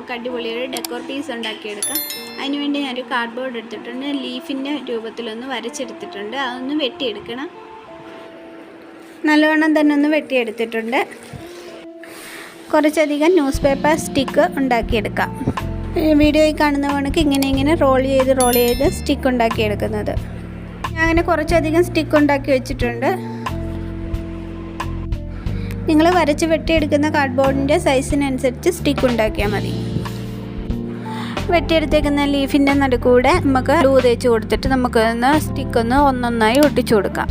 നമുക്ക് അടിപൊളിയൊരു decor piece ഉണ്ടാക്കിയെടുക്കാം. അതിനുവേണ്ടി ഞാനൊരു കാർഡ്ബോർഡ് എടുത്തിട്ടുണ്ട്. ലീഫിൻ്റെ രൂപത്തിലൊന്ന് വരച്ചെടുത്തിട്ടുണ്ട്. അതൊന്ന് വെട്ടിയെടുക്കണം. നല്ലവണ്ണം തന്നെ ഒന്ന് വെട്ടിയെടുത്തിട്ടുണ്ട്. കുറച്ചധികം ന്യൂസ് പേപ്പർ സ്റ്റിക്ക് ഉണ്ടാക്കിയെടുക്കാം. വീഡിയോയിൽ കാണുന്ന കണക്ക് ഇങ്ങനെ റോൾ ചെയ്ത് സ്റ്റിക്ക് ഉണ്ടാക്കിയെടുക്കുന്നത്. ഞാൻ അങ്ങനെ കുറച്ചധികം സ്റ്റിക്ക് ഉണ്ടാക്കി വെച്ചിട്ടുണ്ട്. നിങ്ങൾ വരച്ച് വെട്ടിയെടുക്കുന്ന കാർഡ്ബോർഡിൻ്റെ സൈസിനനുസരിച്ച് സ്റ്റിക്ക് ഉണ്ടാക്കിയാൽ മതി. വെട്ടിയെടുത്തേക്കുന്ന ലീഫിൻ്റെ നടുക്കൂടെ നമുക്ക് ഗ്ലൂ തേച്ച് കൊടുത്തിട്ട് നമുക്ക് സ്റ്റിക്കൊന്ന് ഒന്നൊന്നായി ഒട്ടിച്ചു കൊടുക്കാം.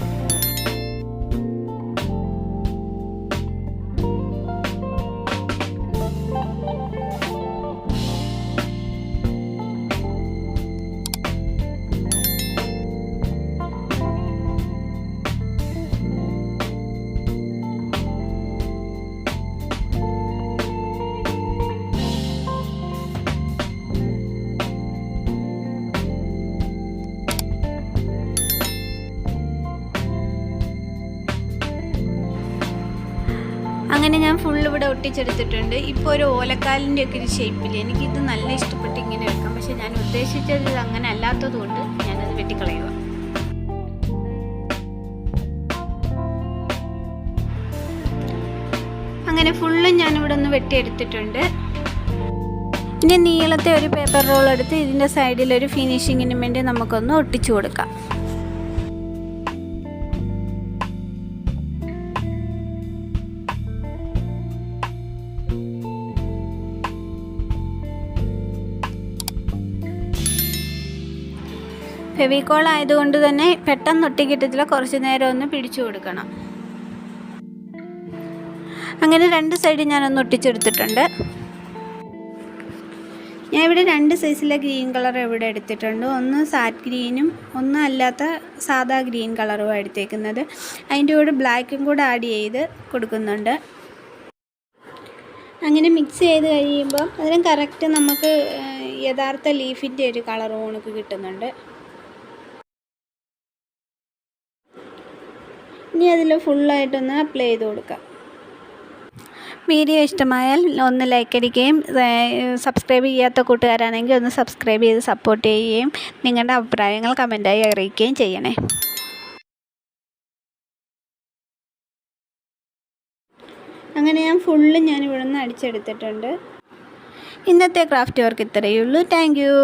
അങ്ങനെ ഞാൻ ഫുൾ ഇവിടെ ഒട്ടിച്ചെടുത്തിട്ടുണ്ട്. ഇപ്പോൾ ഒരു ഓലക്കാലിൻ്റെ ഒക്കെ ഒരു ഷേപ്പിൽ എനിക്കിത് നല്ല ഇഷ്ടപ്പെട്ട് ഇങ്ങനെ വെക്കാം. പക്ഷെ ഞാൻ ഉദ്ദേശിച്ചത് ഇത് അങ്ങനെ അല്ലാത്തത് കൊണ്ട് ഞാനത് വെട്ടിക്കളയുക. അങ്ങനെ ഫുള്ളും ഞാനിവിടെ ഒന്ന് വെട്ടിയെടുത്തിട്ടുണ്ട്. ഇനി നീളത്തെ ഒരു പേപ്പർ റോൾ എടുത്ത് ഇതിൻ്റെ സൈഡിലൊരു ഫിനിഷിങ്ങിന് വേണ്ടി നമുക്കൊന്ന് ഒട്ടിച്ചു കൊടുക്കാം. ഫെവിക്കോൾ ആയതുകൊണ്ട് തന്നെ പെട്ടെന്ന് ഒട്ടിക്കിട്ടത്തില്ല. കുറച്ച് നേരം ഒന്ന് പിടിച്ചു കൊടുക്കണം. അങ്ങനെ രണ്ട് സൈഡ് ഞാനൊന്ന് ഒട്ടിച്ചെടുത്തിട്ടുണ്ട്. ഞാൻ ഇവിടെ രണ്ട് സൈസിലെ ഗ്രീൻ കളർ ഇവിടെ എടുത്തിട്ടുണ്ട്. ഒന്ന് സാറ്റ് ഗ്രീനും ഒന്ന് അല്ലാത്ത സാദാ ഗ്രീൻ കളറും എടുത്തേക്കുന്നത്. അതിൻ്റെ കൂടെ ബ്ലാക്കും കൂടെ ആഡ് ചെയ്ത് കൊടുക്കുന്നുണ്ട്. അങ്ങനെ മിക്സ് ചെയ്ത് കഴിയുമ്പോൾ അതിന് കറക്റ്റ് നമുക്ക് യഥാർത്ഥ ലീഫിൻ്റെ ഒരു കളർ നമുക്ക് കിട്ടുന്നുണ്ട്. ഇനി അതിൽ ഫുള്ളായിട്ടൊന്ന് അപ്ലൈ ചെയ്ത് കൊടുക്കാം. വീഡിയോ ഇഷ്ടമായാൽ ഒന്ന് ലൈക്ക് അടിക്കുകയും സബ്സ്ക്രൈബ് ചെയ്യാത്ത കൂട്ടുകാരാണെങ്കിൽ ഒന്ന് സബ്സ്ക്രൈബ് ചെയ്ത് സപ്പോർട്ട് ചെയ്യുകയും നിങ്ങളുടെ അഭിപ്രായങ്ങൾ കമൻറ്റായി അറിയിക്കുകയും ചെയ്യണേ. അങ്ങനെ ഞാൻ ഫുള്ള് ഞാനിവിടെ നിന്ന് അടിച്ചെടുത്തിട്ടുണ്ട്. ഇന്നത്തെ ക്രാഫ്റ്റ് വർക്ക് ഇത്രയേ ഉള്ളൂ. Thank you.